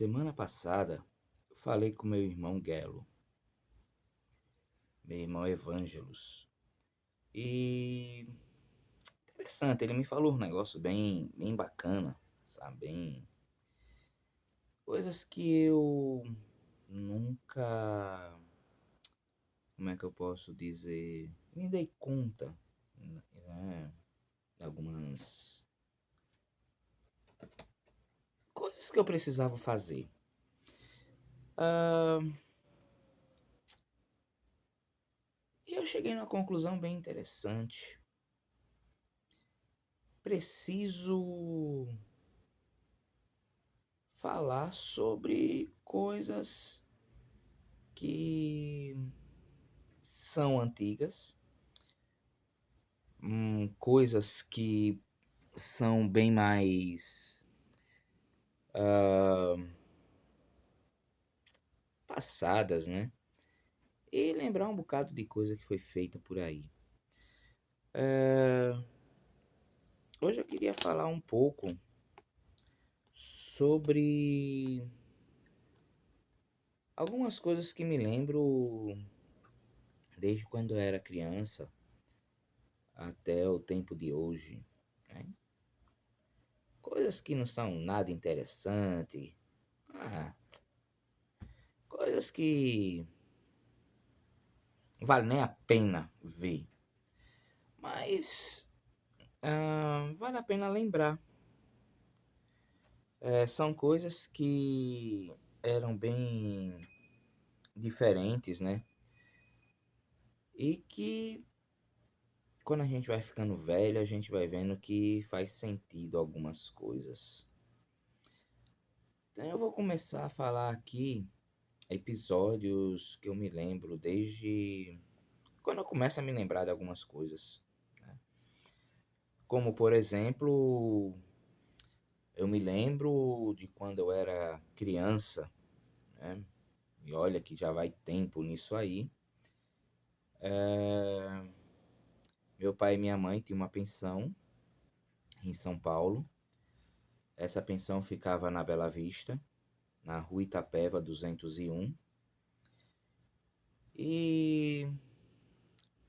Semana passada, eu falei com meu irmão Gelo, meu irmão Evangelos. E interessante, ele me falou um negócio bem bacana, sabe? Coisas que eu nunca, como é que eu posso dizer, me dei conta, né? Algumas coisas que eu precisava fazer. Ah, e eu cheguei numa conclusão bem interessante. Preciso falar sobre coisas que são antigas, coisas que são bem mais passadas, né? E lembrar um bocado de coisa que foi feita por aí. Hoje eu queria falar um pouco sobre algumas coisas que me lembro desde quando eu era criança até o tempo de hoje, né? Coisas que não são nada interessante, ah, coisas que vale nem a pena ver, mas vale a pena lembrar. São coisas que eram bem diferentes, né? E que quando a gente vai ficando velho, a gente vai vendo que faz sentido algumas coisas. Então eu vou começar a falar aqui episódios que eu me lembro desde quando eu começo a me lembrar de algumas coisas, né? Como por exemplo, eu me lembro de quando eu era criança, né? E olha que já vai tempo nisso aí. Meu pai e minha mãe tinham uma pensão em São Paulo. Essa pensão ficava na Bela Vista, na Rua Itapeva 201. E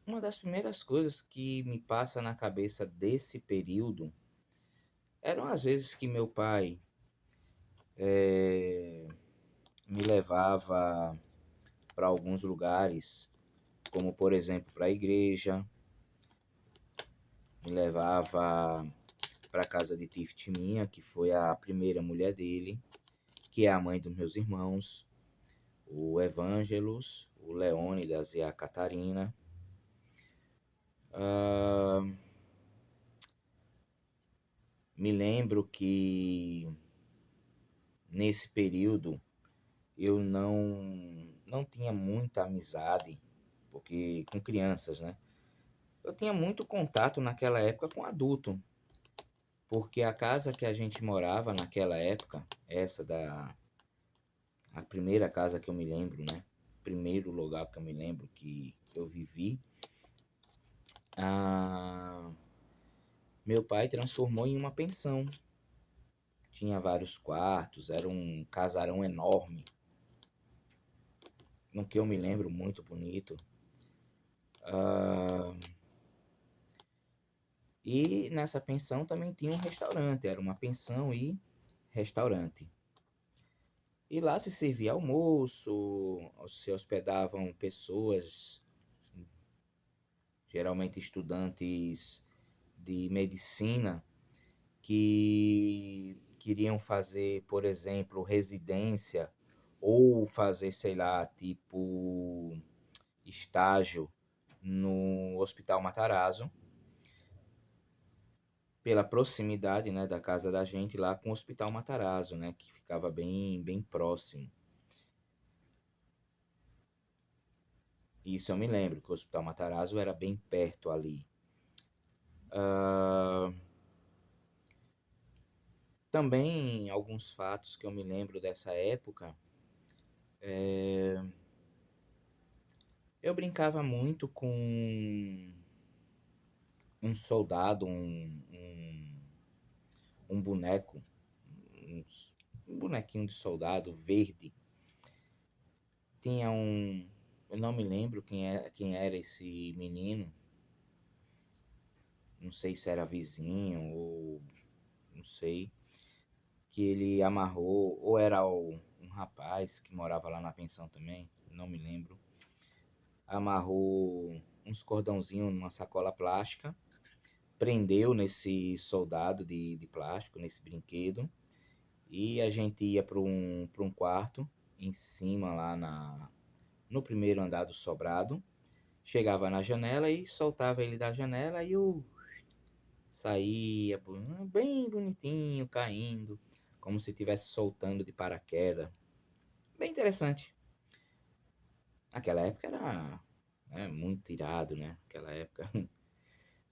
uma das primeiras coisas que me passa na cabeça desse período eram as vezes que meu pai me levava para alguns lugares, como por exemplo para a igreja, me levava para a casa de Tift minha, que foi a primeira mulher dele, que é a mãe dos meus irmãos, o Evangelos, o Leônidas e a Catarina. Me lembro que nesse período eu não tinha muita amizade, porque com crianças, né? Eu tinha muito contato naquela época com adulto, porque a casa que a gente morava naquela época, a primeira casa que eu me lembro, né? Primeiro lugar que eu me lembro que eu vivi, ah, meu pai transformou em uma pensão. Tinha vários quartos, era um casarão enorme, no que eu me lembro, muito bonito. E nessa pensão também tinha um restaurante, era uma pensão e restaurante. E lá se servia almoço, se hospedavam pessoas, geralmente estudantes de medicina, que queriam fazer, por exemplo, residência ou fazer, sei lá, tipo estágio no Hospital Matarazzo, pela proximidade, né, da casa da gente lá com o Hospital Matarazzo, né, que ficava bem próximo. Isso eu me lembro, que o Hospital Matarazzo era bem perto ali. Também alguns fatos que eu me lembro dessa época, eu brincava muito com um soldado, um boneco, um bonequinho de soldado verde. Tinha um, eu não me lembro quem era esse menino, não sei se era vizinho ou não sei, que ele amarrou, ou era um rapaz que morava lá na pensão também, não me lembro, amarrou uns cordãozinhos numa sacola plástica, prendeu nesse soldado de plástico, nesse brinquedo, e a gente ia para um quarto em cima lá no primeiro andar do sobrado, chegava na janela e soltava ele da janela e o saía bem bonitinho, caindo, como se estivesse soltando de paraquedas. Bem interessante. Naquela época era, né, muito irado, né? Naquela época.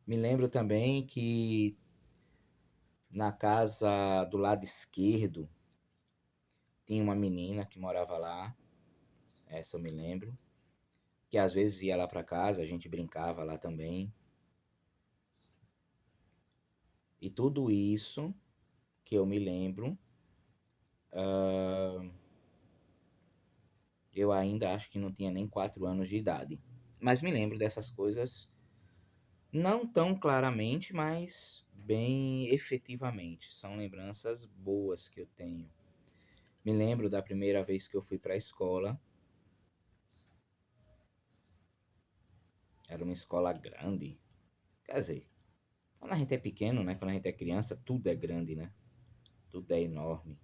Me lembro também que na casa do lado esquerdo tinha uma menina que morava lá, essa eu me lembro, que às vezes ia lá para casa, a gente brincava lá também. E tudo isso que eu me lembro, eu ainda acho que não tinha nem 4 anos de idade. Mas me lembro dessas coisas não tão claramente, mas bem efetivamente. São lembranças boas que eu tenho. Me lembro da primeira vez que eu fui para a escola. Era uma escola grande. Quer dizer, quando a gente é pequeno, né? Quando a gente é criança, tudo é grande, né? Tudo é enorme.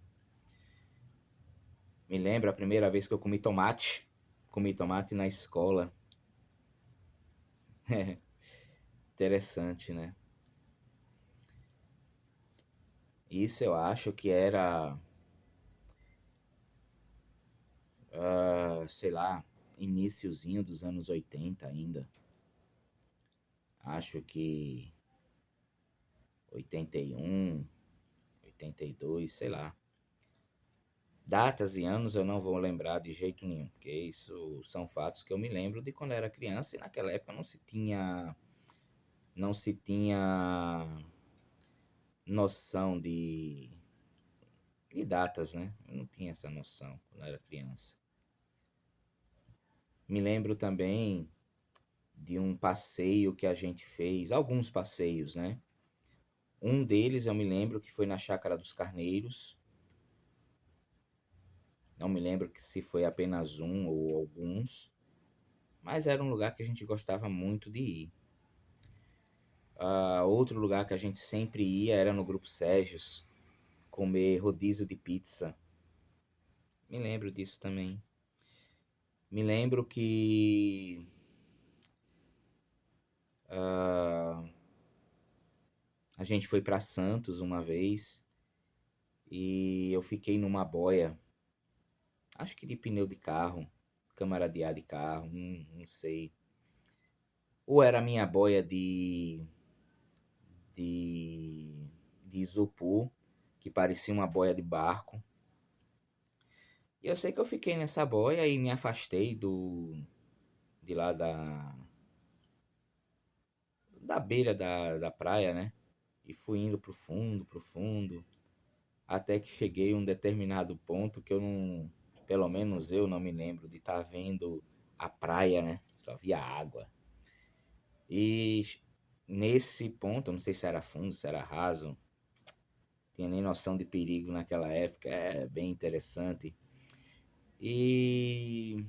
Me lembro a primeira vez que eu comi tomate. Comi tomate na escola. Interessante, né? Isso eu acho que era, sei lá, iniciozinho dos anos 80 ainda. Acho que 81, 82, sei lá. Datas e anos eu não vou lembrar de jeito nenhum, porque isso são fatos que eu me lembro de quando eu era criança e naquela época não se tinha noção de datas, né? Eu não tinha essa noção quando eu era criança. Me lembro também de um passeio que a gente fez, alguns passeios, né? Um deles eu me lembro que foi na Chácara dos Carneiros. Não me lembro se foi apenas um ou alguns, mas era um lugar que a gente gostava muito de ir. Outro lugar que a gente sempre ia era no Grupo Sérgios, comer rodízio de pizza. Me lembro disso também. Me lembro que ah, a gente foi para Santos uma vez e eu fiquei numa boia, acho que de pneu de carro, câmara de ar de carro, não sei. Ou era a minha boia de, de isopor, que parecia uma boia de barco. E eu sei que eu fiquei nessa boia e me afastei de lá da beira da praia, né? E fui indo pro fundo, até que cheguei a um determinado ponto que eu não, pelo menos eu não me lembro de estar vendo a praia, né? Só via água. E nesse ponto, eu não sei se era fundo, se era raso, não tinha nem noção de perigo naquela época, é bem interessante. E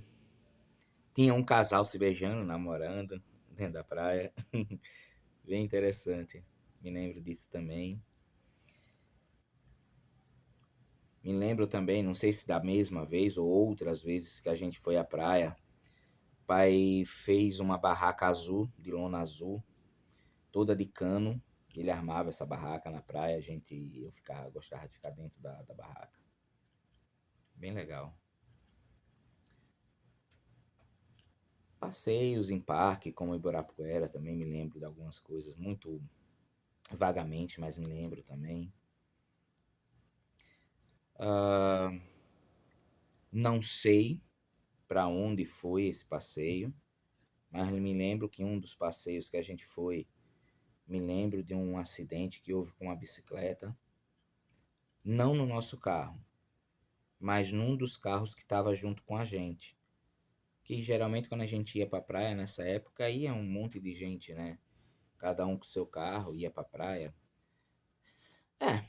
tinha um casal se beijando, namorando, dentro da praia, bem interessante. Me lembro disso também. Me lembro também, não sei se da mesma vez ou outras vezes que a gente foi à praia, o pai fez uma barraca azul, de lona azul, toda de cano. Ele armava essa barraca na praia, gostava de ficar dentro da barraca. Bem legal. Passeios em parque, como Ibirapuera, também me lembro de algumas coisas, muito vagamente, mas me lembro também. Ah, não sei para onde foi esse passeio, mas me lembro que um dos passeios que a gente foi, me lembro de um acidente que houve com uma bicicleta, não no nosso carro. mas num dos carros que estava junto com a gente. Que geralmente quando a gente ia pra praia nessa época, ia um monte de gente, né? Cada um com seu carro, ia pra praia. É,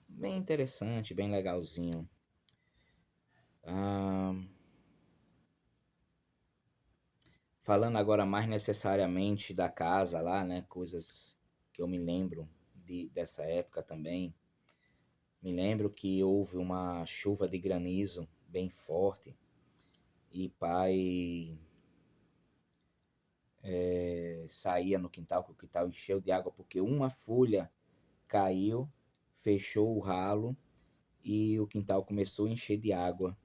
bem interessante, bem legalzinho. Ah, falando agora mais necessariamente da casa lá, né? Coisas que eu me lembro dessa época também. Me lembro que houve uma chuva de granizo bem forte e pai saía no quintal, que o quintal encheu de água porque uma folha caiu, fechou o ralo e o quintal começou a encher de água.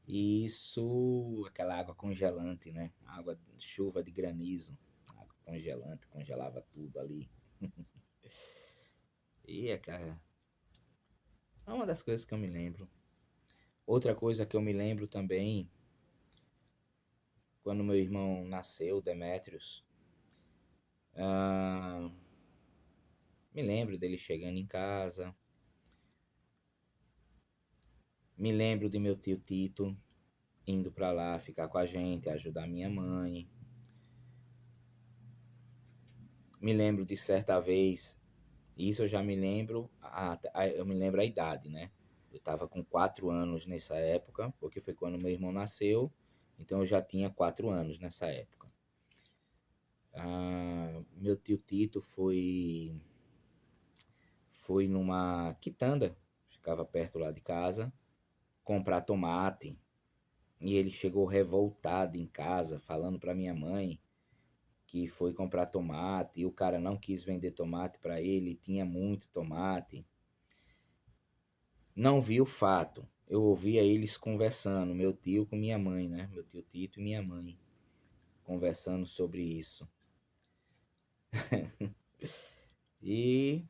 E isso, aquela água congelante, né? Água, chuva de granizo, água congelante, congelava tudo ali. E é uma das coisas que eu me lembro. Outra coisa que eu me lembro também, quando meu irmão nasceu, Demétrios, ah, me lembro dele chegando em casa, me lembro de meu tio Tito indo pra lá ficar com a gente, ajudar minha mãe. Me lembro de certa vez, isso eu já me lembro, eu me lembro a idade, né? Eu estava com 4 anos nessa época, porque foi quando meu irmão nasceu, então eu já tinha 4 anos nessa época. Meu tio Tito foi numa quitanda, ficava perto lá de casa, comprar tomate. E ele chegou revoltado em casa, falando para minha mãe que foi comprar tomate e o cara não quis vender tomate para ele, tinha muito tomate. Não vi o fato. Eu ouvia eles conversando, meu tio com minha mãe, né? Meu tio Tito e minha mãe conversando sobre isso. E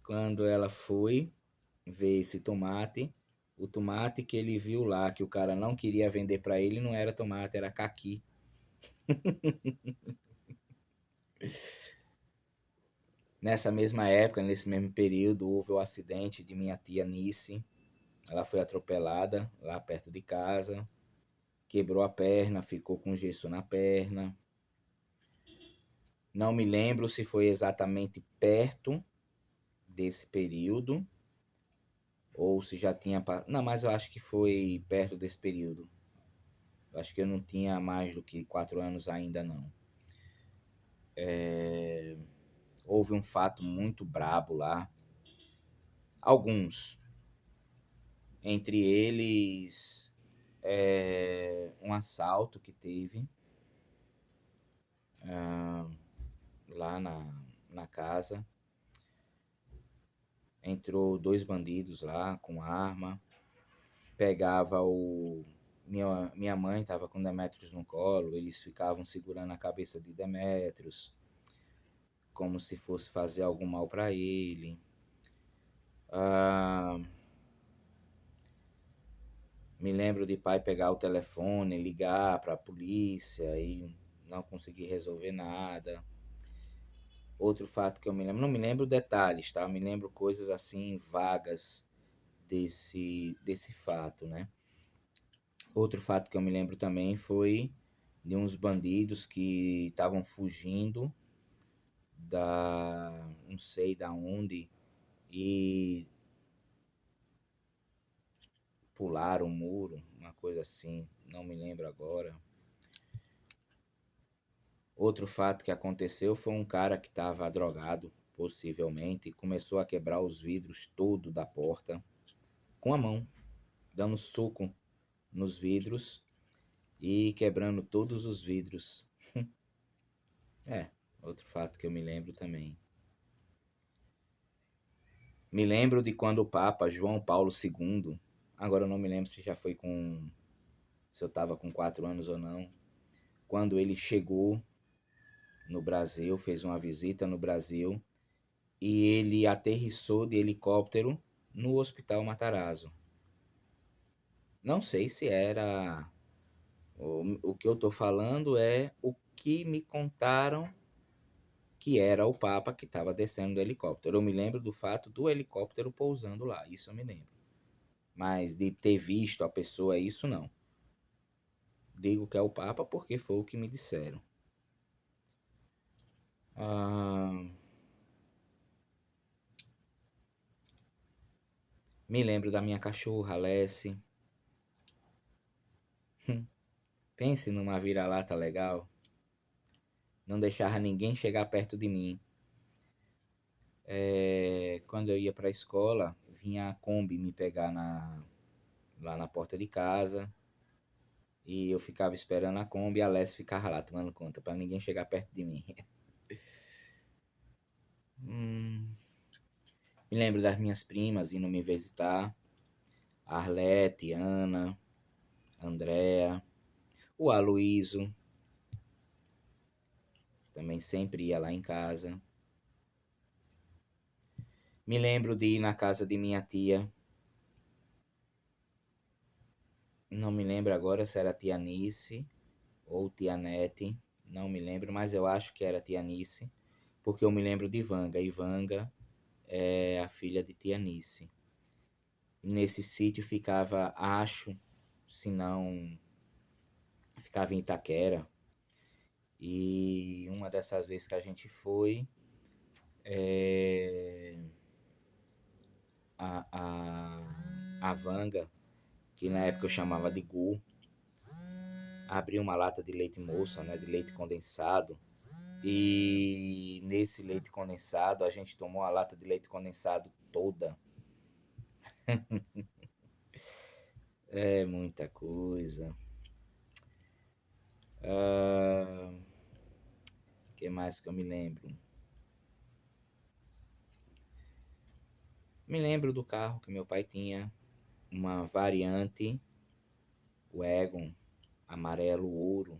quando ela foi ver esse tomate, o tomate que ele viu lá, que o cara não queria vender para ele, não era tomate, era caqui. Nessa mesma época, nesse mesmo período, houve o acidente de minha tia Nice. Ela foi atropelada lá perto de casa, quebrou a perna, ficou com gesso na perna. Não me lembro se foi exatamente perto desse período ou se já tinha. Não, mas eu acho que foi perto desse período. Eu acho que eu não tinha mais do que 4 anos ainda, não. Houve um fato muito brabo lá. Alguns. Entre eles, um assalto que teve lá na casa. Entrou dois bandidos lá com arma, pegava o. Minha mãe estava com Demétrios no colo, eles ficavam segurando a cabeça de Demétrios, como se fosse fazer algum mal para ele. Ah, me lembro de pai pegar o telefone, ligar para a polícia e não conseguir resolver nada. Outro fato que eu me lembro, não me lembro detalhes, tá? Me lembro coisas assim vagas desse fato, né? Outro fato que eu me lembro também foi de uns bandidos que estavam fugindo não sei da onde, e pularam o muro, uma coisa assim, não me lembro agora. Outro fato que aconteceu foi um cara que estava drogado, possivelmente, e começou a quebrar os vidros todo da porta com a mão, dando soco nos vidros e quebrando todos os vidros. É, outro fato que eu me lembro também. Me lembro de quando o Papa João Paulo II, agora eu não me lembro se já foi se eu estava com 4 anos ou não, quando ele chegou no Brasil, fez uma visita no Brasil e ele aterrissou de helicóptero no Hospital Matarazzo. Não sei se era. O que eu estou falando é o que me contaram que era o Papa que estava descendo do helicóptero. Eu me lembro do fato do helicóptero pousando lá, isso eu me lembro. Mas de ter visto a pessoa, isso não. Digo que é o Papa porque foi o que me disseram. Ah, me lembro da minha cachorra, Alessi. Pense numa vira-lata legal. Não deixava ninguém chegar perto de mim. Quando eu ia para a escola, vinha a Kombi me pegar lá na porta de casa. E eu ficava esperando a Kombi e a Alessi ficava lá tomando conta, para ninguém chegar perto de mim. Hum, me lembro das minhas primas indo me visitar. Arlete, Ana, Andréa, o Aloísio também sempre ia lá em casa. Me lembro de ir na casa de minha tia. Não me lembro agora se era tia Nice ou tia Nete. Não me lembro, mas eu acho que era tia Nice. Porque eu me lembro de Ivanga. Ivanga é a filha de tia Nice. Nesse sítio ficava, acho, se não, ficava em Itaquera. E uma dessas vezes que a gente foi, é, a, a, a Vanga, que na época eu chamava de Gu, abriu uma lata de leite moça, né, de leite condensado. E nesse leite condensado, a gente tomou a lata de leite condensado toda. É muita coisa. O que mais que eu me lembro? Me lembro do carro que meu pai tinha, uma variante Wagon, amarelo ouro.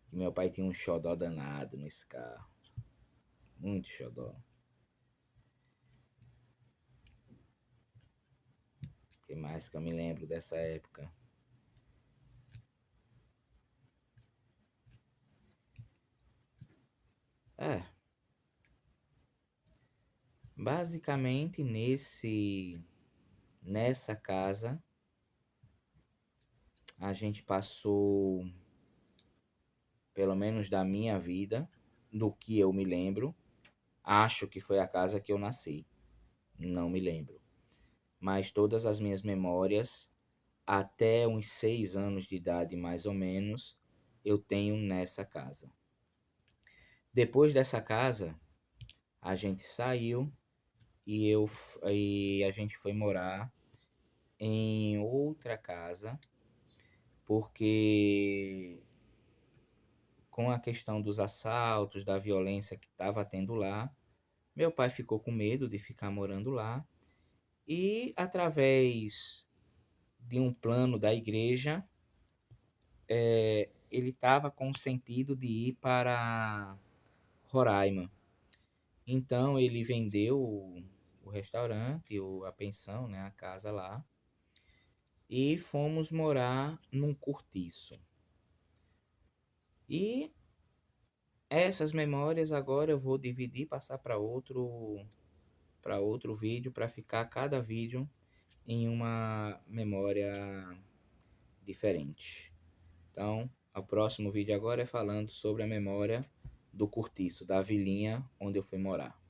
Que meu pai tinha um xodó danado nesse carro. Muito xodó. O que mais que eu me lembro dessa época? É, basicamente nessa casa a gente passou, pelo menos da minha vida, do que eu me lembro, acho que foi a casa que eu nasci. Não me lembro. Mas todas as minhas memórias, até uns 6 anos de idade mais ou menos, eu tenho nessa casa. Depois dessa casa, a gente saiu e a gente foi morar em outra casa, porque com a questão dos assaltos, da violência que estava tendo lá, meu pai ficou com medo de ficar morando lá e, através de um plano da igreja, ele estava com o sentido de ir para Roraima. Então ele vendeu o restaurante, a pensão, né, a casa lá, e fomos morar num cortiço. E essas memórias agora eu vou dividir, passar para outro vídeo, para ficar cada vídeo em uma memória diferente. Então, o próximo vídeo agora é falando sobre a memória do cortiço, da vilinha onde eu fui morar.